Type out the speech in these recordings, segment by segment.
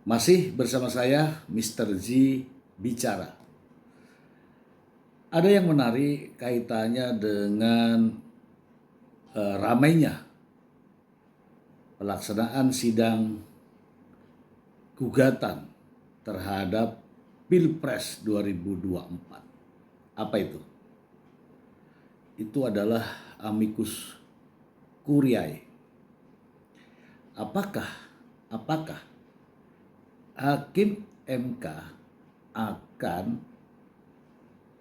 Masih bersama saya, Mr. Z Bicara. Ada yang menarik kaitannya dengan ramainya pelaksanaan sidang gugatan terhadap Pilpres 2024. Apa itu? Itu adalah amicus curiae. Apakah Hakim MK akan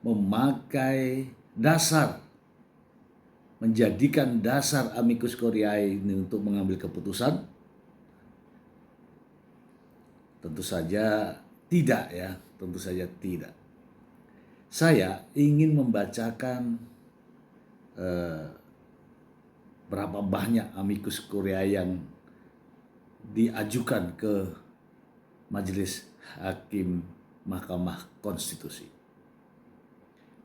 memakai menjadikan dasar amicus curiae ini untuk mengambil keputusan? Tentu saja tidak ya, tentu saja tidak. Saya ingin membacakan berapa banyak amicus curiae yang diajukan ke Majelis Hakim Mahkamah Konstitusi.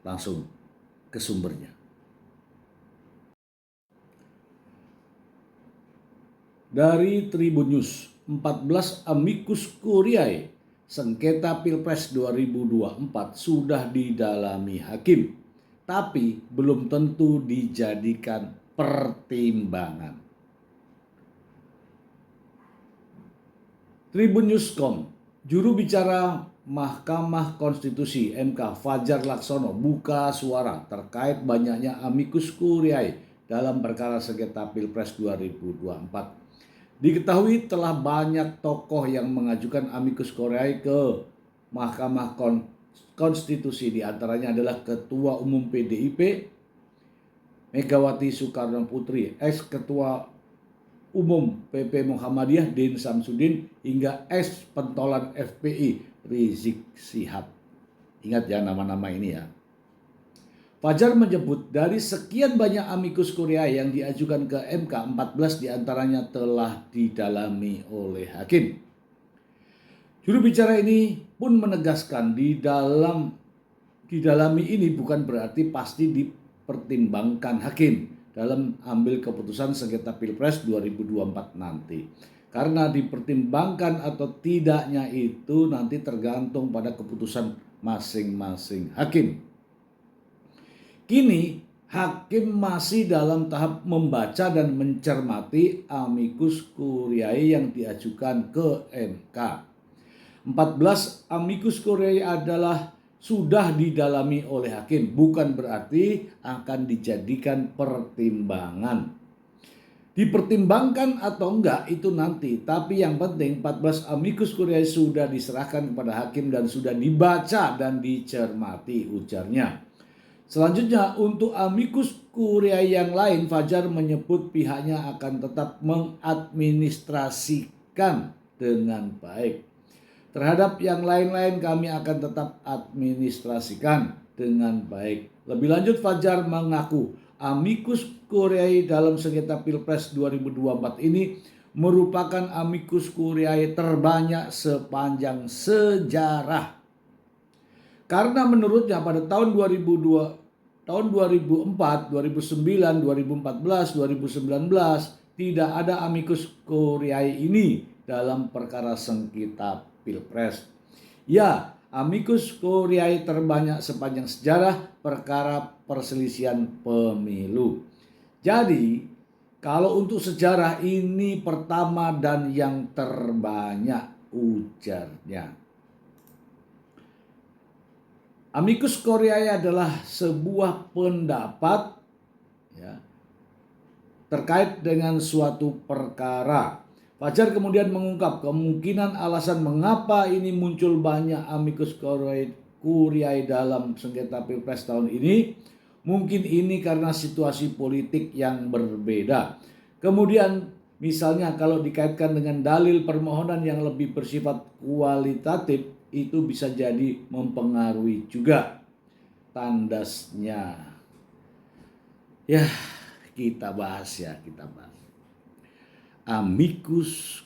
Langsung ke sumbernya. Dari Tribun News, 14 amicus curiae sengketa Pilpres 2024 sudah didalami hakim, tapi belum tentu dijadikan pertimbangan. Tribun News.com, juru bicara Mahkamah Konstitusi MK Fajar Laksono buka suara terkait banyaknya amicus curiae dalam perkara sengketa Pilpres 2024. Diketahui telah banyak tokoh yang mengajukan amicus curiae ke Mahkamah Konstitusi, di antaranya adalah Ketua Umum PDIP Megawati Soekarno Putri, ex-Ketua Umum PP Muhammadiyah Din Samsudin, hingga ex-pentolan FPI Rizik Syihab. Ingat ya nama-nama ini ya. Fajar menyebut dari sekian banyak amicus curiae yang diajukan ke MK, 14 diantaranya telah didalami oleh hakim. Juru bicara ini pun menegaskan didalami ini bukan berarti pasti dipertimbangkan hakim dalam ambil keputusan sengketa Pilpres 2024 nanti. Karena dipertimbangkan atau tidaknya itu nanti tergantung pada keputusan masing-masing hakim. Kini hakim masih dalam tahap membaca dan mencermati amicus curiae yang diajukan ke MK. 14 amicus curiae adalah sudah didalami oleh hakim, bukan berarti akan dijadikan pertimbangan. Dipertimbangkan atau enggak itu nanti, tapi yang penting 14 amicus curiae sudah diserahkan kepada hakim dan sudah dibaca dan dicermati, ujarnya. Selanjutnya, untuk amicus curiae yang lain, Fajar menyebut pihaknya akan tetap mengadministrasikan dengan baik. Terhadap yang lain-lain kami akan tetap administrasikan dengan baik. Lebih lanjut, Fajar mengaku amicus curiae dalam sengketa Pilpres 2024 ini merupakan amicus curiae terbanyak sepanjang sejarah. Karena menurutnya pada tahun 2004, 2009, 2014, 2019 tidak ada amicus curiae ini dalam perkara sengketa Pilpres. Ya, amicus curiae terbanyak sepanjang sejarah perkara perselisihan pemilu. Jadi, kalau untuk sejarah ini pertama dan yang terbanyak, ujarnya. Amicus curiae adalah sebuah pendapat ya, terkait dengan suatu perkara. Fajar kemudian mengungkap kemungkinan alasan mengapa ini muncul banyak amicus curiae dalam sengketa Pilpres tahun ini. Mungkin ini karena situasi politik yang berbeda. Kemudian misalnya kalau dikaitkan dengan dalil permohonan yang lebih bersifat kualitatif, itu bisa jadi mempengaruhi juga, tandasnya. Ya, kita bahas. Amicus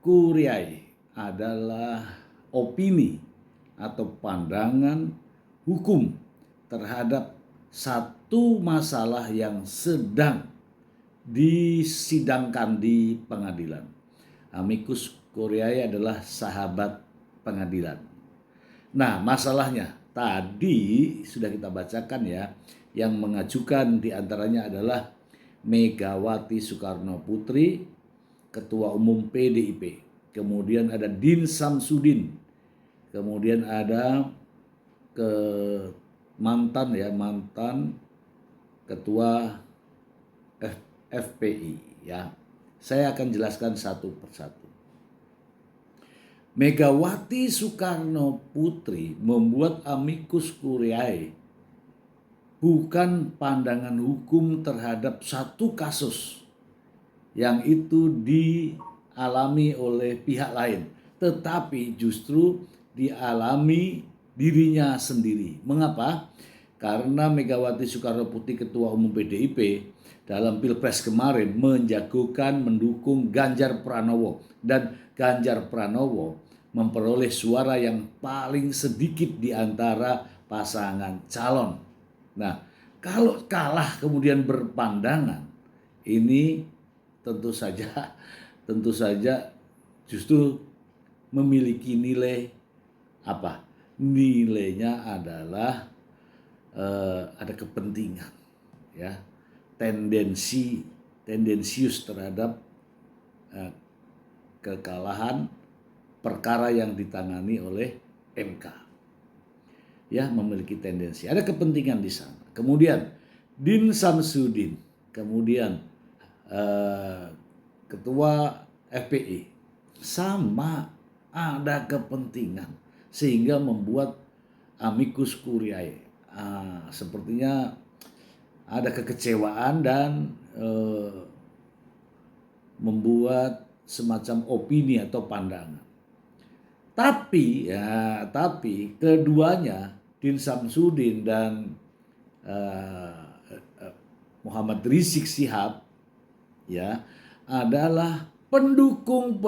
curiae adalah opini atau pandangan hukum terhadap satu masalah yang sedang disidangkan di pengadilan. Amicus curiae adalah sahabat pengadilan. Nah, masalahnya tadi sudah kita bacakan ya, yang mengajukan diantaranya adalah Megawati Soekarno Putri, Ketua Umum PDIP. Kemudian ada Din Samsudin. Kemudian ada mantan Ketua FPI ya. Saya akan jelaskan satu persatu. Megawati Soekarno Putri membuat amicus curiae bukan pandangan hukum terhadap satu kasus yang itu dialami oleh pihak lain, tetapi justru dialami dirinya sendiri. Mengapa? Karena Megawati Soekarno Putri, Ketua Umum PDIP, dalam Pilpres kemarin mendukung Ganjar Pranowo, dan Ganjar Pranowo memperoleh suara yang paling sedikit di antara pasangan calon. Nah, kalau kalah kemudian berpandangan, ini tentu saja justru memiliki nilai apa? Nilainya adalah ada kepentingan, ya, tendensius terhadap kekalahan perkara yang ditangani oleh MK. Ya, memiliki tendensi, ada kepentingan di sana. Kemudian Din Samsudin, kemudian Ketua FPI, sama ada kepentingan sehingga membuat amicus curiae. Sepertinya ada kekecewaan dan membuat semacam opini atau pandangan. Tapi keduanya, Din Samsudin dan Muhammad Rizik Syihab, ya, adalah pendukung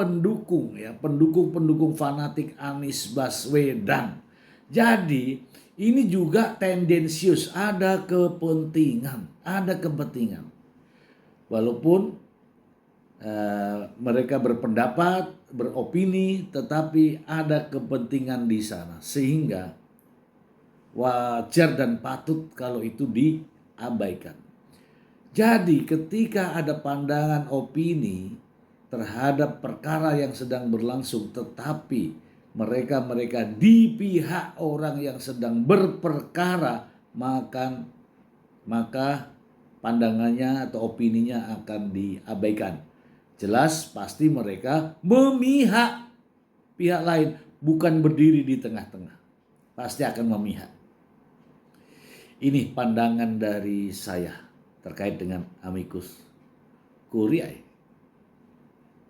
fanatik Anies Baswedan. Jadi ini juga tendensius, ada kepentingan. Walaupun mereka berpendapat, beropini, tetapi ada kepentingan di sana, sehingga wajar dan patut kalau itu diabaikan. Jadi ketika ada pandangan opini terhadap perkara yang sedang berlangsung, tetapi mereka di pihak orang yang sedang berperkara, maka pandangannya atau opininya akan diabaikan. Jelas pasti mereka memihak pihak lain, bukan berdiri di tengah-tengah. Pasti akan memihak. Ini pandangan dari saya terkait dengan amicus curiae.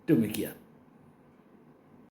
Demikian.